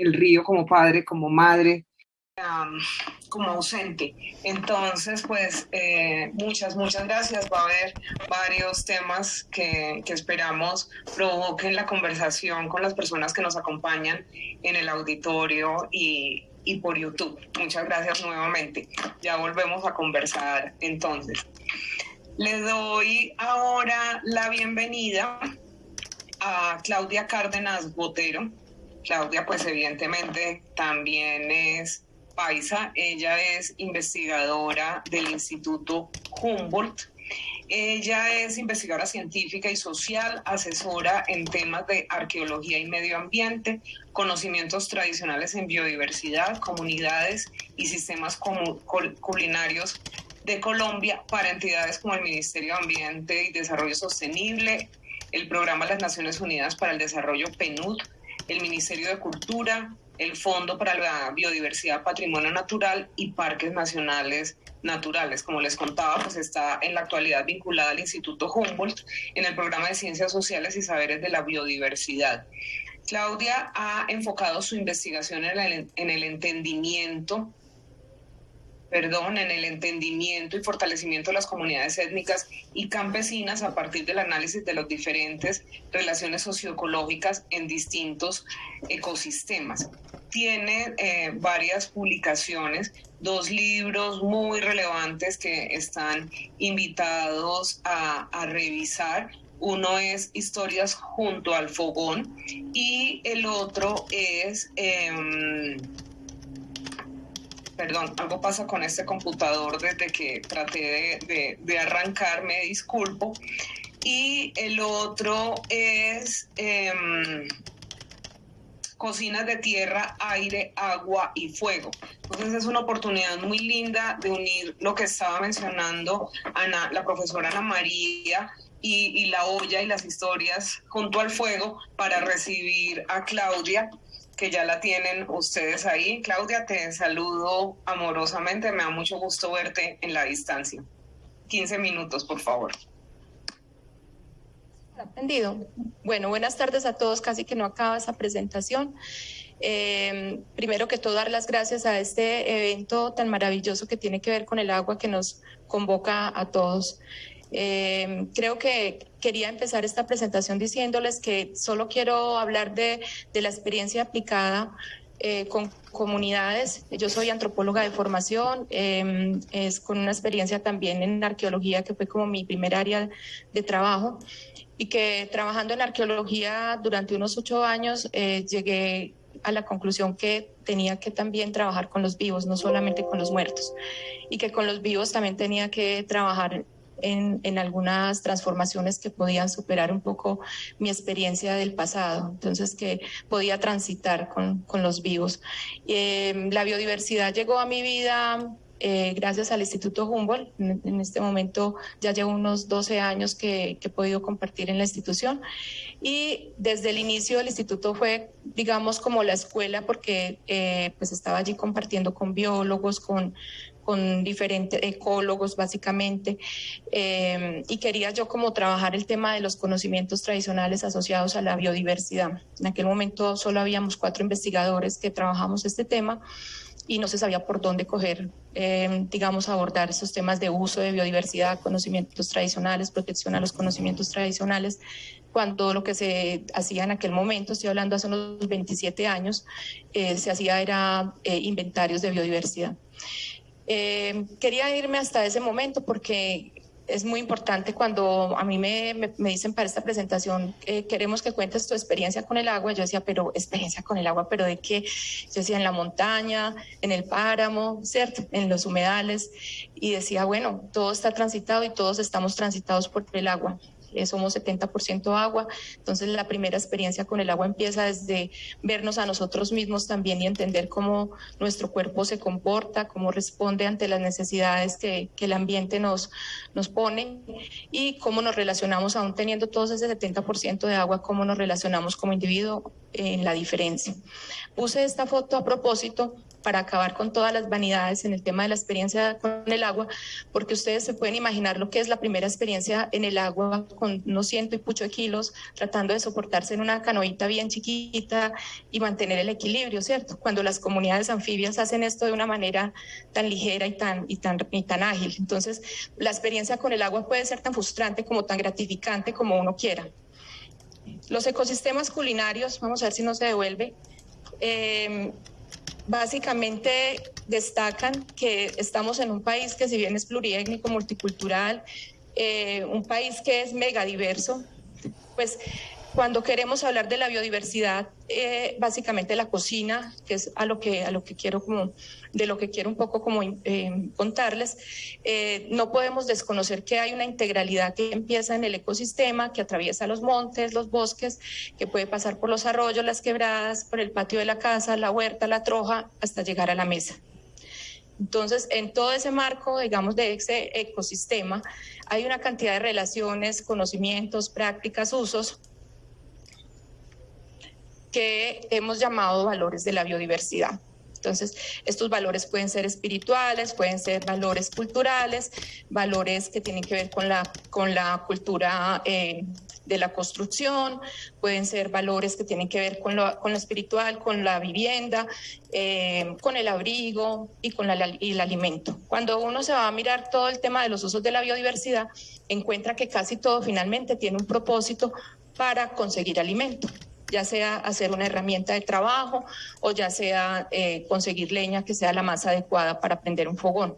el río como padre, como madre, como ausente. Entonces, pues muchas gracias. Va a haber varios temas que esperamos provoquen la conversación con las personas que nos acompañan en el auditorio y por YouTube. Muchas gracias nuevamente. Ya volvemos a conversar entonces. Le doy ahora la bienvenida a Claudia Cárdenas Botero. Claudia, pues evidentemente también es paisa. Ella es investigadora del Instituto Humboldt. Ella es investigadora científica y social, asesora en temas de arqueología y medio ambiente, conocimientos tradicionales en biodiversidad, comunidades y sistemas culinarios de Colombia para entidades como el Ministerio de Ambiente y Desarrollo Sostenible, el Programa de las Naciones Unidas para el Desarrollo PNUD, el Ministerio de Cultura, el Fondo para la Biodiversidad, Patrimonio Natural y Parques Nacionales Naturales. Como les contaba, pues está en la actualidad vinculada al Instituto Humboldt en el Programa de Ciencias Sociales y Saberes de la Biodiversidad. Claudia ha enfocado su investigación en el entendimiento y fortalecimiento de las comunidades étnicas y campesinas a partir del análisis de las diferentes relaciones socioecológicas en distintos ecosistemas. Tiene varias publicaciones, 2 libros muy relevantes que están invitados a revisar. Uno es Historias junto al fogón y el otro es... algo pasa con este computador desde que traté de arrancar, me disculpo. Y el otro es Cocinas de Tierra, Aire, Agua y Fuego. Entonces es una oportunidad muy linda de unir lo que estaba mencionando la profesora Ana María y la olla y las historias junto al fuego para recibir a Claudia, que ya la tienen ustedes ahí. Claudia, te saludo amorosamente, me da mucho gusto verte en la distancia. 15 minutos, por favor. Atendido. Bueno, buenas tardes a todos, casi que no acaba esa presentación. Primero que todo, dar las gracias a este evento tan maravilloso que tiene que ver con el agua, que nos convoca a todos. Creo que quería empezar esta presentación diciéndoles que solo quiero hablar de la experiencia aplicada con comunidades. Yo soy antropóloga de formación, es con una experiencia también en arqueología, que fue como mi primer área de trabajo, y que trabajando en arqueología durante unos 8 años llegué a la conclusión que tenía que también trabajar con los vivos, no solamente con los muertos, y que con los vivos también tenía que trabajar en algunas transformaciones que podían superar un poco mi experiencia del pasado, entonces que podía transitar con los vivos. La biodiversidad llegó a mi vida gracias al Instituto Humboldt. En este momento ya llevo unos 12 años que he podido compartir en la institución, y desde el inicio del instituto fue, digamos, como la escuela, porque pues estaba allí compartiendo con biólogos, con diferentes ecólogos básicamente, y quería yo como trabajar el tema de los conocimientos tradicionales asociados a la biodiversidad. En aquel momento solo habíamos 4 investigadores que trabajamos este tema y no se sabía por dónde coger, digamos, abordar esos temas de uso de biodiversidad, conocimientos tradicionales, protección a los conocimientos tradicionales, cuando lo que se hacía en aquel momento, estoy hablando hace unos 27 años, se hacía era inventarios de biodiversidad. Quería irme hasta ese momento porque es muy importante cuando a mí me dicen para esta presentación, queremos que cuentes tu experiencia con el agua. Yo decía, pero experiencia con el agua, ¿pero de qué? Yo decía, en la montaña, en el páramo, ¿cierto? En los humedales. Y decía, bueno, todo está transitado y todos estamos transitados por el agua. Somos 70% agua, entonces la primera experiencia con el agua empieza desde vernos a nosotros mismos también y entender cómo nuestro cuerpo se comporta, cómo responde ante las necesidades que el ambiente nos pone, y cómo nos relacionamos, aún teniendo todos ese 70% de agua, cómo nos relacionamos como individuo en la diferencia. Puse esta foto a propósito para acabar con todas las vanidades en el tema de la experiencia con el agua, porque ustedes se pueden imaginar lo que es la primera experiencia en el agua con unos 100 y pucho de kilos, tratando de soportarse en una canoita bien chiquita y mantener el equilibrio, ¿cierto? Cuando las comunidades anfibias hacen esto de una manera tan ligera y tan ágil. Entonces, la experiencia con el agua puede ser tan frustrante como tan gratificante como uno quiera. Los ecosistemas culinarios, vamos a ver si no se devuelve, básicamente destacan que estamos en un país que, si bien es pluriétnico, multicultural, un país que es megadiverso, pues cuando queremos hablar de la biodiversidad, básicamente la cocina, que es a lo que quiero un poco contarles, no podemos desconocer que hay una integralidad que empieza en el ecosistema, que atraviesa los montes, los bosques, que puede pasar por los arroyos, las quebradas, por el patio de la casa, la huerta, la troja, hasta llegar a la mesa. Entonces, en todo ese marco, digamos, de ese ecosistema, hay una cantidad de relaciones, conocimientos, prácticas, usos, que hemos llamado valores de la biodiversidad. Entonces, estos valores pueden ser espirituales, pueden ser valores culturales, valores que tienen que ver con la cultura de la construcción, pueden ser valores que tienen que ver con lo espiritual, con la vivienda, con el abrigo y con el alimento. Cuando uno se va a mirar todo el tema de los usos de la biodiversidad, encuentra que casi todo finalmente tiene un propósito para conseguir alimento, ya sea hacer una herramienta de trabajo o ya sea conseguir leña que sea la más adecuada para prender un fogón.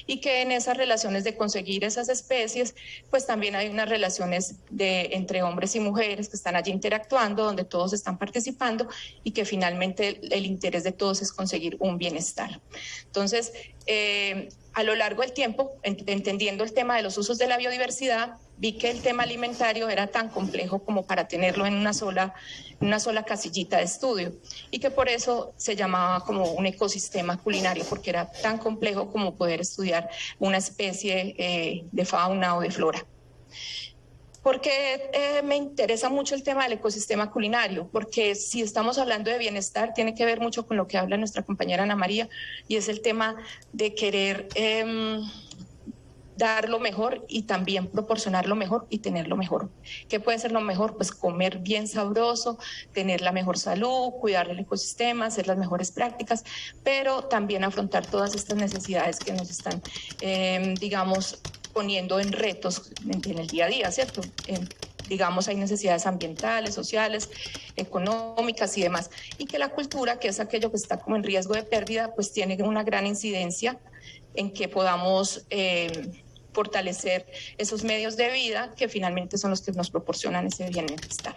Y que en esas relaciones de conseguir esas especies, pues también hay unas relaciones entre hombres y mujeres que están allí interactuando, donde todos están participando y que finalmente el interés de todos es conseguir un bienestar. Entonces, a lo largo del tiempo, entendiendo el tema de los usos de la biodiversidad, vi que el tema alimentario era tan complejo como para tenerlo en una sola casillita de estudio, y que por eso se llamaba como un ecosistema culinario, porque era tan complejo como poder estudiar una especie de fauna o de flora. ¿Por qué me interesa mucho el tema del ecosistema culinario? Porque si estamos hablando de bienestar, tiene que ver mucho con lo que habla nuestra compañera Ana María, y es el tema de querer dar lo mejor y también proporcionar lo mejor y tener lo mejor. ¿Qué puede ser lo mejor? Pues comer bien sabroso, tener la mejor salud, cuidar el ecosistema, hacer las mejores prácticas, pero también afrontar todas estas necesidades que nos están, digamos, poniendo en retos en el día a día, ¿cierto? Digamos, hay necesidades ambientales, sociales, económicas y demás. Y que la cultura, que es aquello que está como en riesgo de pérdida, pues tiene una gran incidencia en que podamos fortalecer esos medios de vida que finalmente son los que nos proporcionan ese bienestar.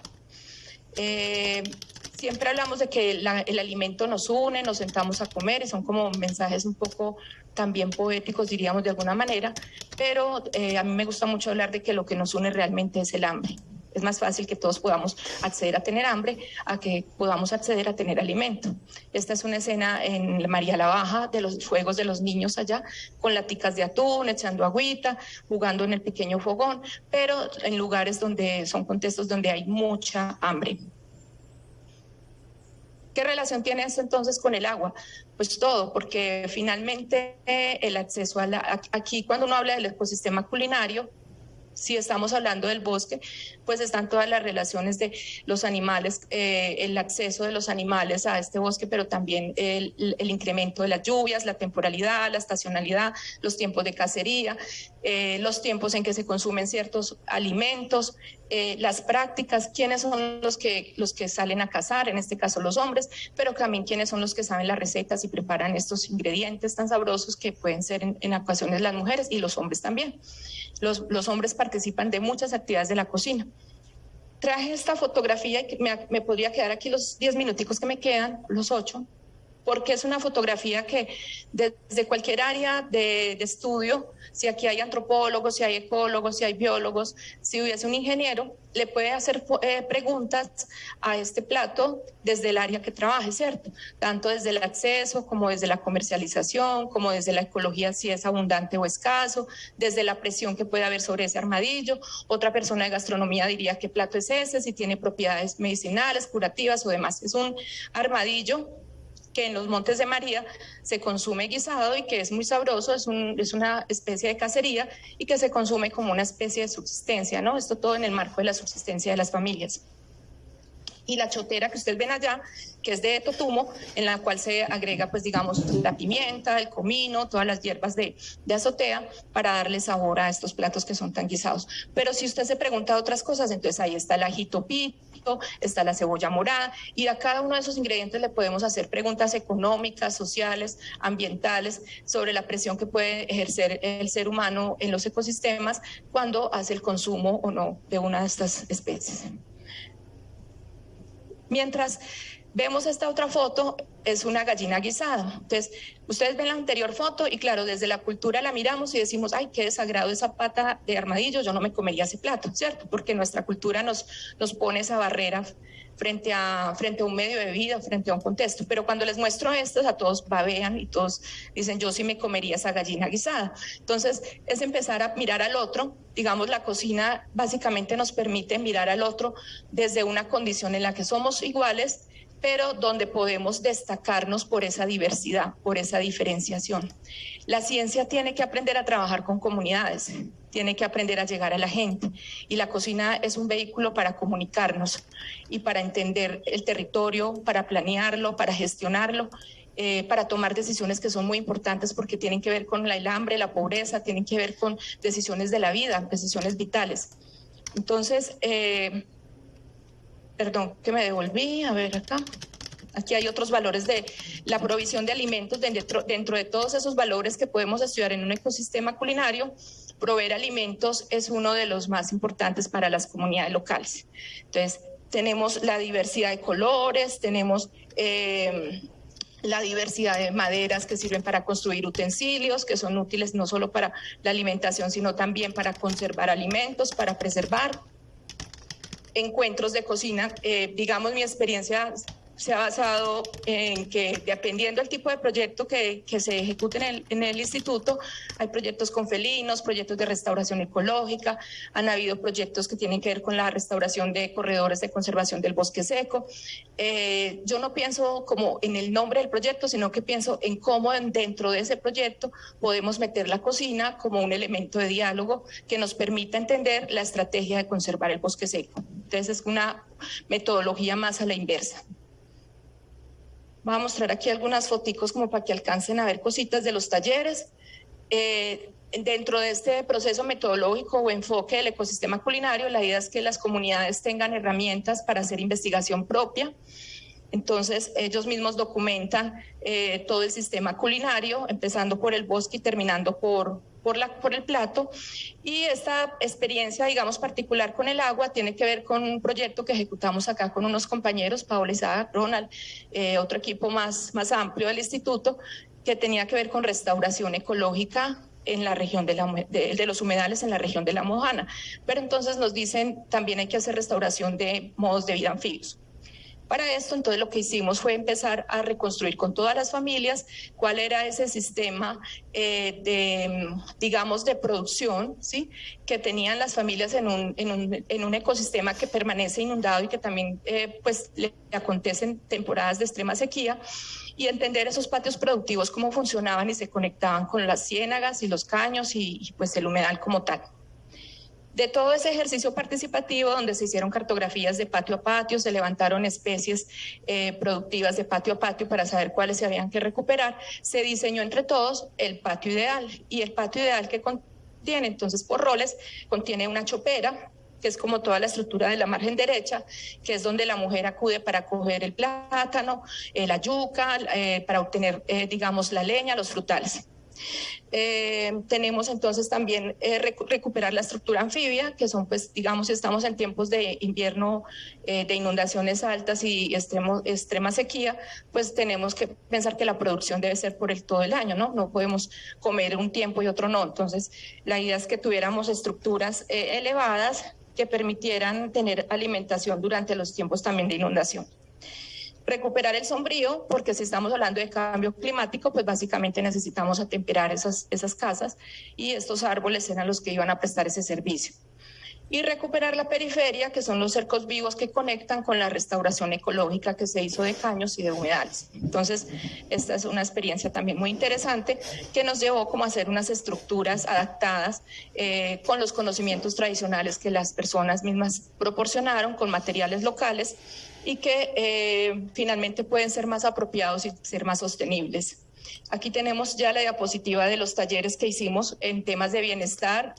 Siempre hablamos de que el alimento nos une, nos sentamos a comer, y son como mensajes un poco también poéticos, diríamos de alguna manera, pero a mí me gusta mucho hablar de que lo que nos une realmente es el hambre. Es más fácil que todos podamos acceder a tener hambre a que podamos acceder a tener alimento. Esta es una escena en María la Baja de los juegos de los niños allá, con laticas de atún, echando agüita, jugando en el pequeño fogón, pero en lugares donde son contextos donde hay mucha hambre. ¿Qué relación tiene esto entonces con el agua? Pues todo, porque finalmente el acceso aquí cuando uno habla del ecosistema culinario, si estamos hablando del bosque, pues están todas las relaciones de los animales, el acceso de los animales a este bosque, pero también el incremento de las lluvias, la temporalidad, la estacionalidad, los tiempos de cacería, los tiempos en que se consumen ciertos alimentos, las prácticas, quiénes son los que salen a cazar, en este caso los hombres, pero también quiénes son los que saben las recetas y preparan estos ingredientes tan sabrosos que pueden ser en ocasiones las mujeres y los hombres también. Los hombres participan de muchas actividades de la cocina. Traje esta fotografía y me podría quedar aquí los 10 minuticos que me quedan, los 8, porque es una fotografía que desde cualquier área de estudio, si aquí hay antropólogos, si hay ecólogos, si hay biólogos, si hubiese un ingeniero, le puede hacer preguntas a este plato desde el área que trabaje, ¿cierto? Tanto desde el acceso, como desde la comercialización, como desde la ecología, si es abundante o escaso, desde la presión que puede haber sobre ese armadillo. Otra persona de gastronomía diría qué plato es ese, si tiene propiedades medicinales, curativas o demás. Es un armadillo que en los Montes de María se consume guisado y que es muy sabroso, es una especie de cacería y que se consume como una especie de subsistencia, ¿no? Esto todo en el marco de la subsistencia de las familias. Y la chotera que ustedes ven allá, que es de totumo, en la cual se agrega, pues digamos, la pimienta, el comino, todas las hierbas de azotea para darle sabor a estos platos que son tan guisados. Pero si usted se pregunta otras cosas, entonces ahí está el ajito pito, está la cebolla morada, y a cada uno de esos ingredientes le podemos hacer preguntas económicas, sociales, ambientales, sobre la presión que puede ejercer el ser humano en los ecosistemas cuando hace el consumo o no de una de estas especies. Mientras vemos esta otra foto, es una gallina guisada. Entonces, ustedes ven la anterior foto y claro, desde la cultura la miramos y decimos, ay, qué desagrado esa pata de armadillo, yo no me comería ese plato, ¿cierto? Porque nuestra cultura nos pone esa barrera frente a un medio de vida, frente a un contexto. Pero cuando les muestro estas, a todos babean y todos dicen, yo sí me comería esa gallina guisada. Entonces, es empezar a mirar al otro. Digamos, la cocina básicamente nos permite mirar al otro desde una condición en la que somos iguales, pero donde podemos destacarnos por esa diversidad, por esa diferenciación. La ciencia tiene que aprender a trabajar con comunidades, tiene que aprender a llegar a la gente, y la cocina es un vehículo para comunicarnos y para entender el territorio, para planearlo, para gestionarlo, para tomar decisiones que son muy importantes porque tienen que ver con el hambre, la pobreza, tienen que ver con decisiones de la vida, decisiones vitales. Entonces, perdón, que me devolví, a ver acá. Aquí hay otros valores de la provisión de alimentos. Dentro de todos esos valores que podemos estudiar en un ecosistema culinario, proveer alimentos es uno de los más importantes para las comunidades locales. Entonces, tenemos la diversidad de colores, tenemos la diversidad de maderas que sirven para construir utensilios, que son útiles no solo para la alimentación, sino también para conservar alimentos, para preservar. Encuentros de cocina, digamos, mi experiencia se ha basado en que, dependiendo del tipo de proyecto que se ejecute en el instituto, hay proyectos con felinos, proyectos de restauración ecológica, han habido proyectos que tienen que ver con la restauración de corredores de conservación del bosque seco. Yo no pienso como en el nombre del proyecto, sino que pienso en cómo dentro de ese proyecto podemos meter la cocina como un elemento de diálogo que nos permita entender la estrategia de conservar el bosque seco. Entonces es una metodología más a la inversa. Voy a mostrar aquí algunas foticos como para que alcancen a ver cositas de los talleres. Dentro de este proceso metodológico o enfoque del ecosistema culinario, la idea es que las comunidades tengan herramientas para hacer investigación propia. Entonces, ellos mismos documentan todo el sistema culinario, empezando por el bosque y terminando por el plato. Y esta experiencia, digamos, particular con el agua tiene que ver con un proyecto que ejecutamos acá con unos compañeros, Paola, Isaac, Ronald, otro equipo más amplio del instituto, que tenía que ver con restauración ecológica en la región de los humedales en la región de La Mojana. Pero entonces nos dicen, también hay que hacer restauración de modos de vida anfibios. Para esto, entonces, lo que hicimos fue empezar a reconstruir con todas las familias cuál era ese sistema de producción, ¿sí?, que tenían las familias en un ecosistema que permanece inundado y que también pues le acontecen temporadas de extrema sequía, y entender esos patios productivos, cómo funcionaban y se conectaban con las ciénagas y los caños y pues el humedal como tal. De todo ese ejercicio participativo, donde se hicieron cartografías de patio a patio, se levantaron especies productivas de patio a patio para saber cuáles se habían que recuperar, se diseñó entre todos el patio ideal. Y el patio ideal que contiene, entonces, por roles, contiene una chopera, que es como toda la estructura de la margen derecha, que es donde la mujer acude para coger el plátano, la yuca, para obtener, digamos, la leña, los frutales. Tenemos entonces también recuperar la estructura anfibia, que son, pues, digamos, si estamos en tiempos de invierno, de inundaciones altas y extrema sequía, pues tenemos que pensar que la producción debe ser por todo el año, ¿no? No podemos comer un tiempo y otro no. Entonces, la idea es que tuviéramos estructuras elevadas que permitieran tener alimentación durante los tiempos también de inundación. Recuperar el sombrío, porque si estamos hablando de cambio climático, pues básicamente necesitamos atemperar esas casas, y estos árboles eran los que iban a prestar ese servicio. y recuperar la periferia, que son los cercos vivos que conectan con la restauración ecológica que se hizo de caños y de humedales. Entonces, esta es una experiencia también muy interesante que nos llevó como a hacer unas estructuras adaptadas con los conocimientos tradicionales que las personas mismas proporcionaron, con materiales locales y que finalmente pueden ser más apropiados y ser más sostenibles. Aquí tenemos ya la diapositiva de los talleres que hicimos en temas de bienestar,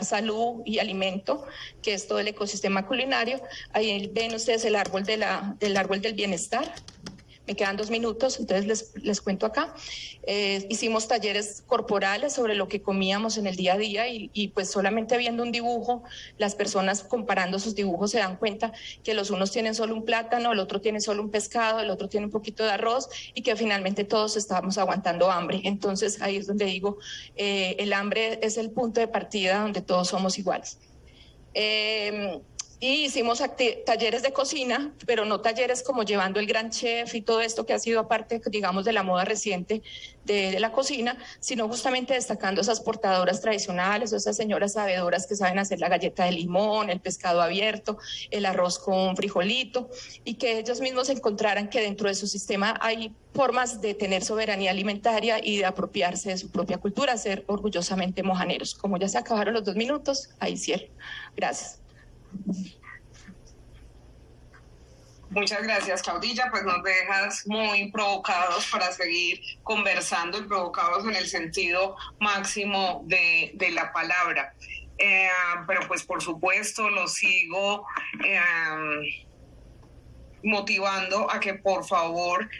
salud y alimento, que es todo el ecosistema culinario. Ahí ven ustedes el árbol del árbol del bienestar. Me quedan 2 minutos, entonces les cuento acá. Hicimos talleres corporales sobre lo que comíamos en el día a día y pues solamente viendo un dibujo, las personas comparando sus dibujos se dan cuenta que los unos tienen solo un plátano, el otro tiene solo un pescado, el otro tiene un poquito de arroz y que finalmente todos estábamos aguantando hambre. Entonces ahí es donde digo, el hambre es el punto de partida donde todos somos iguales. Y hicimos talleres de cocina, pero no talleres como llevando el gran chef y todo esto que ha sido parte, digamos, de la moda reciente de la cocina, sino justamente destacando esas portadoras tradicionales o esas señoras sabedoras que saben hacer la galleta de limón, el pescado abierto, el arroz con frijolito, y que ellos mismos encontraran que dentro de su sistema hay formas de tener soberanía alimentaria y de apropiarse de su propia cultura, ser orgullosamente mojaneros. Como ya se acabaron los 2 minutos, ahí cierro. Gracias. Muchas gracias, Claudilla, pues nos dejas muy provocados para seguir conversando y provocados en el sentido máximo de la palabra. Pero pues por supuesto los sigo motivando a que por favor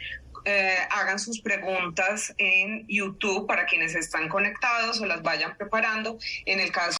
hagan sus preguntas en YouTube para quienes están conectados o las vayan preparando. En el caso